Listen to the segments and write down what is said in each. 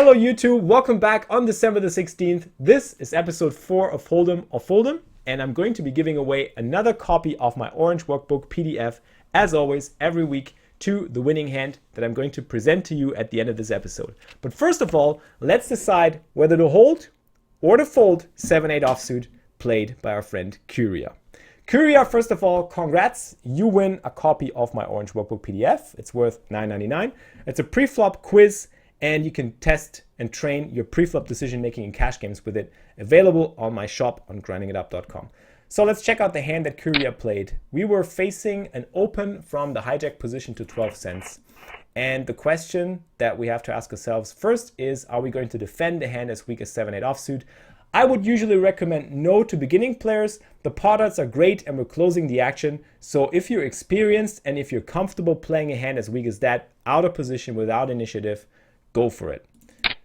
Hello YouTube, welcome back on December the 16th. This is episode 4 of Hold'em, and I'm going to be giving away another copy of my Orange Workbook PDF, as always, every week to the winning hand that I'm going to present to you at the end of this episode. But first of all, let's decide whether to hold or to fold 7-8 offsuit played by our friend Curia. Curia, first of all, congrats. You win a copy of my Orange Workbook PDF. It's worth $9.99. It's a pre-flop quiz, and you can test and train your pre-flop decision-making in cash games with it, available on my shop on grindingitup.com. So let's check out the hand that Curia played. We were facing an open from the hijack position to 12 cents. And the question that we have to ask ourselves first is, are we going to defend the hand as weak as 7-8 offsuit? I would usually recommend no to beginning players. The pot odds are great and we're closing the action. So if you're experienced and if you're comfortable playing a hand as weak as that, out of position without initiative, go for it.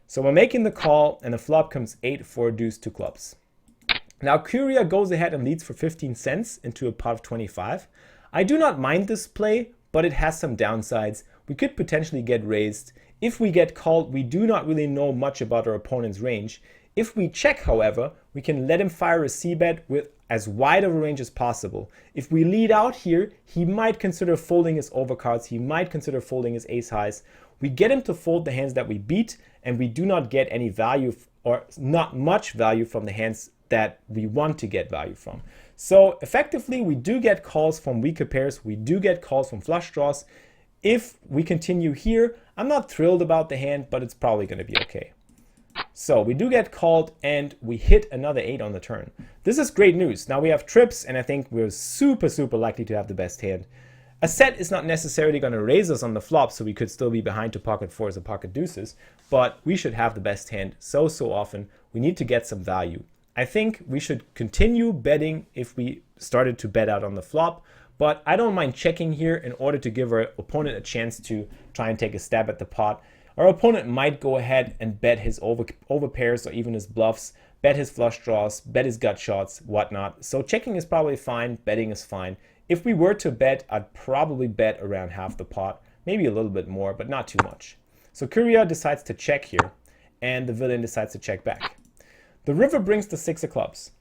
So we're making the call and the flop comes 8-4 deuce 2 clubs. Now Curia goes ahead and leads for 15 cents into a pot of 25. I do not mind this play, but it has some downsides. We could potentially get raised. If we get called, we do not really know much about our opponent's range. If we check, however, we can let him fire a c-bet with as wide of a range as possible. If we lead out here, he might consider folding his overcards. He might consider folding his ace highs. We get him to fold the hands that we beat, and we do not get any value or not much value from the hands that we want to get value from. So effectively, we do get calls from weaker pairs. We do get calls from flush draws. If we continue here, I'm not thrilled about the hand, but it's probably going to be okay. So we do get called and we hit another 8 on the turn. This is great news. Now we have trips and I think we're super likely to have the best hand. A set is not necessarily going to raise us on the flop, so we could still be behind to pocket fours or pocket deuces, but we should have the best hand so often. We need to get some value. I think we should continue betting if we started to bet out on the flop, but I don't mind checking here in order to give our opponent a chance to try and take a stab at the pot. Our opponent might go ahead and bet his over pairs or even his bluffs, bet his flush draws, bet his gut shots, whatnot. So checking is probably fine, betting is fine. If we were to bet, I'd probably bet around half the pot, maybe a little bit more, but not too much. So Curia decides to check here, and the villain decides to check back. The river brings the 6 of clubs,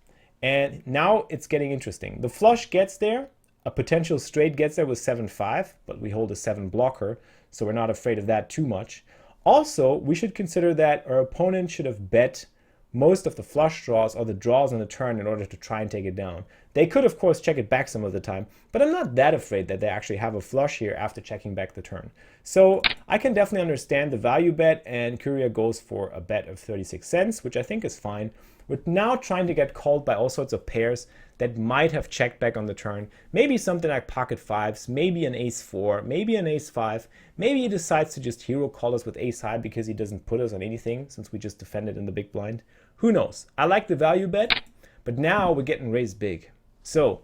and now it's getting interesting. The flush gets there, a potential straight gets there with 7-5, but we hold a 7 blocker, so we're not afraid of that too much. Also, we should consider that our opponent should have bet most of the flush draws or the draws on the turn in order to try and take it down. They could, of course, check it back some of the time, but I'm not that afraid that they actually have a flush here after checking back the turn. So I can definitely understand the value bet, and Curia goes for a bet of 36 cents, which I think is fine. We're now trying to get called by all sorts of pairs that might have checked back on the turn. Maybe something like pocket fives, maybe an ace 4, maybe an ace 5. Maybe he decides to just hero call us with ace high because he doesn't put us on anything since we just defended in the big blind. Who knows? I like the value bet, but now we're getting raised big. So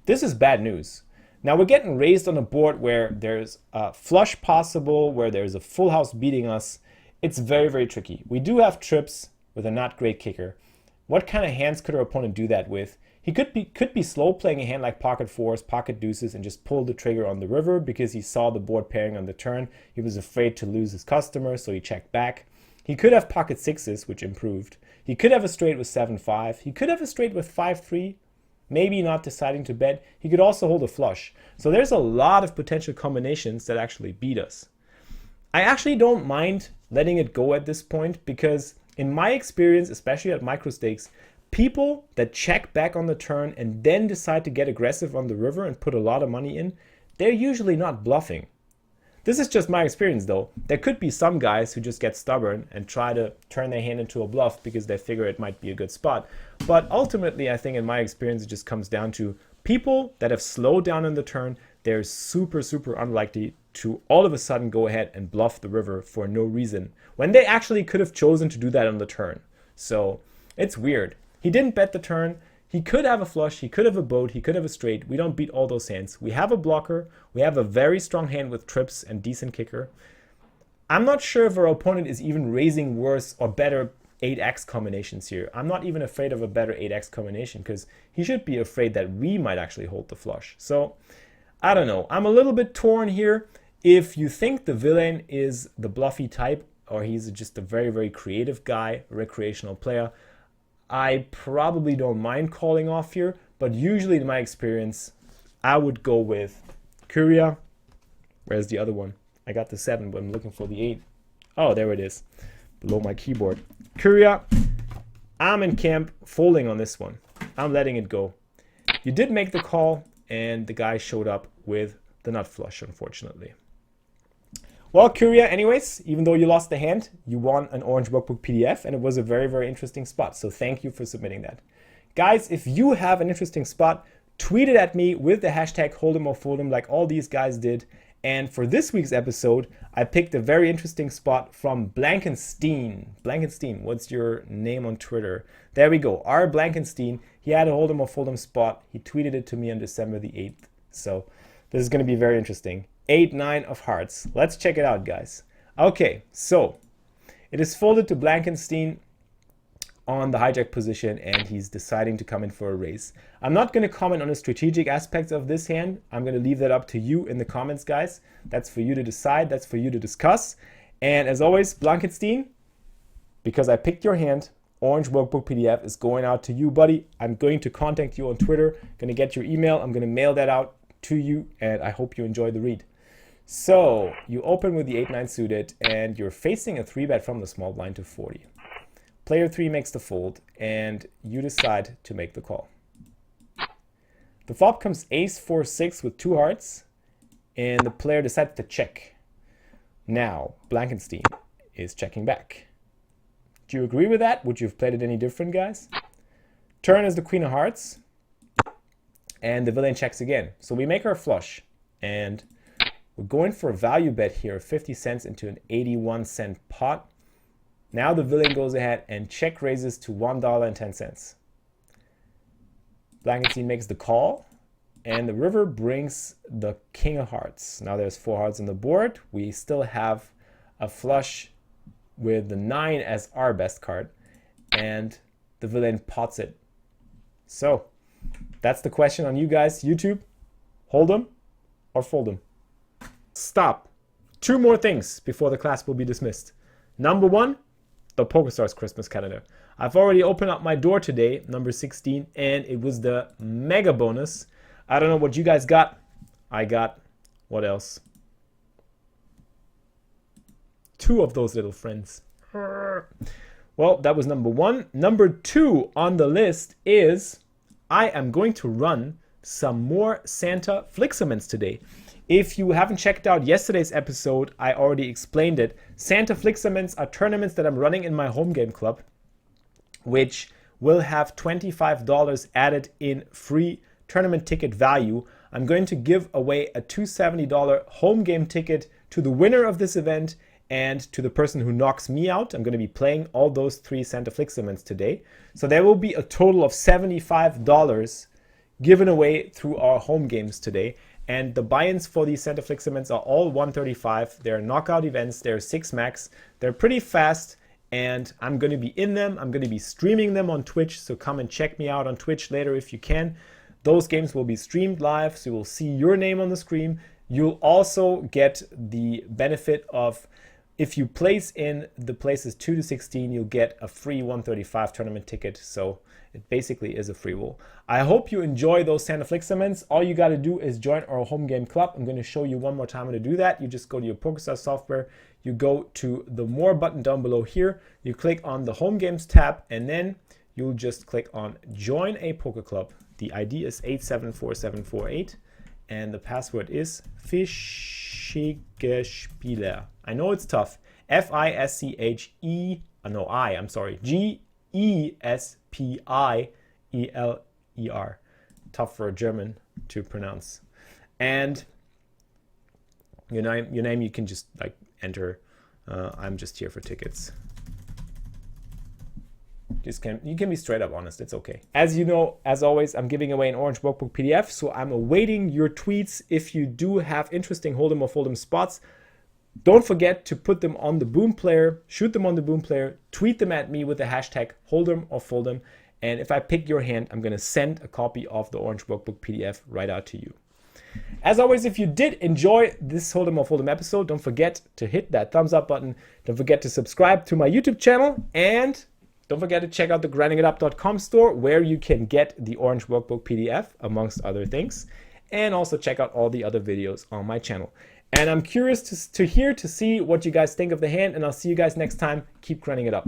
this is bad news. Now we're getting raised on a board where there's a flush possible, where there's a full house beating us. It's very tricky. We do have trips with a not great kicker. What kind of hands could our opponent do that with? He could be slow playing a hand like pocket fours, pocket deuces, and just pull the trigger on the river because he saw the board pairing on the turn. He was afraid to lose his customer, so he checked back. He could have pocket sixes, which improved. He could have a straight with 7-5. He could have a straight with 5-3, maybe not deciding to bet. He could also hold a flush. So there's a lot of potential combinations that actually beat us. I actually don't mind letting it go at this point because in my experience, especially at micro stakes, people that check back on the turn and then decide to get aggressive on the river and put a lot of money in, they're usually not bluffing. This is just my experience though. There could be some guys who just get stubborn and try to turn their hand into a bluff because they figure it might be a good spot. But ultimately, I think in my experience, it just comes down to people that have slowed down on the turn. They're super unlikely to all of a sudden go ahead and bluff the river for no reason when they actually could have chosen to do that on the turn. So it's weird. He didn't bet the turn. He could have a flush, he could have a boat, he could have a straight. We don't beat all those hands. We have a blocker, we have a very strong hand with trips and decent kicker. I'm not sure if our opponent is even raising worse or better 8x combinations here. I'm not even afraid of a better 8x combination because he should be afraid that we might actually hold the flush. So I don't know. I'm a little bit torn here. If you think the villain is the bluffy type, or he's just a very, very creative guy, recreational player, I probably don't mind calling off here, but usually in my experience, I would go with Curia. Where's the other one? I got the 7, but I'm looking for the 8. Oh, there it is, below my keyboard. Curia, I'm in camp folding on this one. I'm letting it go. You did make the call, and the guy showed up with the nut flush, unfortunately. Well, Curia, anyways, even though you lost the hand, you won an Orange Workbook PDF, and it was a very, very interesting spot. So thank you for submitting that. Guys, if you have an interesting spot, tweet it at me with the hashtag Hold'em or Fold'em like all these guys did. And for this week's episode, I picked a very interesting spot from Blankenstein. Blankenstein, what's your name on Twitter? There we go, R. Blankenstein. He had a Hold'em or Fold'em spot. He tweeted it to me on December the 8th. So this is going to be very interesting. 8, 9 of hearts. Let's check it out, guys. Okay, so it is folded to Blankenstein on the hijack position, and he's deciding to come in for a raise. I'm not going to comment on the strategic aspects of this hand. I'm going to leave that up to you in the comments, guys. That's for you to decide. That's for you to discuss. And as always, Blankenstein, because I picked your hand, Orange Workbook PDF is going out to you, buddy. I'm going to contact you on Twitter. Going to get your email. I'm going to mail that out to you, and I hope you enjoy the read. So you open with the 8-9 suited, and you're facing a 3-bet from the small blind to 40. Player 3 makes the fold, and you decide to make the call. The flop comes ace 4-6 with 2 hearts, and the player decides to check. Now Blankenstein is checking back. Do you agree with that? Would you have played it any different, guys? Turn is the queen of hearts, and the villain checks again. So we make our flush, and we're going for a value bet here of 50 cents into an 81-cent pot. Now the villain goes ahead and check raises to $1.10. Blankenstein makes the call, and the river brings the king of hearts. Now there's 4 hearts on the board. We still have a flush with the 9 as our best card, and the villain pots it. So that's the question on you guys. YouTube, hold 'em or fold 'em. Stop. 2 more things before the class will be dismissed. Number 1, the PokerStars Christmas calendar. I've already opened up my door today, number 16, and it was the mega bonus. I don't know what you guys got. I got, what else? 2 of those little friends. Well, that was number 1. Number 2 on the list is I am going to run some more Santa FLIXAMINDs today. If you haven't checked out yesterday's episode, I already explained it. Santa FLIXAMINDs are tournaments that I'm running in my home game club, which will have $25 added in free tournament ticket value. I'm going to give away a $270 home game ticket to the winner of this event and to the person who knocks me out. I'm going to be playing all those 3 Santa FLIXAMINDs today. So there will be a total of $75 given away through our home games today. And the buy-ins for these Santa FLIXAMINDs are all 135. They're knockout events. They're 6 max. They're pretty fast, and I'm going to be in them. I'm going to be streaming them on Twitch, so come and check me out on Twitch later if you can. Those games will be streamed live, so you will see your name on the screen. You'll also get the benefit of, if you place in the places 2 to 16, you'll get a free 135 tournament ticket. So it basically is a free roll. I hope you enjoy those Santa FLIXAMINDs. All you got to do is join our home game club. I'm going to show you one more time how to do that. You just go to your PokerStars software. You go to the More button down below here. You click on the Home Games tab, and then you'll just click on Join a Poker Club. The ID is 874748, and the password is FLIXEXP. I know it's tough. GESPIELER. Tough for a German to pronounce. And your name you can just like enter. I'm just here for tickets. You can be straight up honest. It's okay. As you know, as always, I'm giving away an Orange Workbook PDF, so I'm awaiting your tweets. If you do have interesting Hold'em or Fold'em spots, don't forget to put them on the Boom Player, shoot them on the Boom Player, tweet them at me with the hashtag Hold'em or Fold'em, and if I pick your hand, I'm going to send a copy of the Orange Workbook PDF right out to you. As always, if you did enjoy this Hold'em or Fold'em episode, don't forget to hit that thumbs up button. Don't forget to subscribe to my YouTube channel, and don't forget to check out the grindingitup.com store where you can get the Orange Workbook PDF, amongst other things, and also check out all the other videos on my channel. And I'm curious to see what you guys think of the hand, and I'll see you guys next time. Keep grinding it up.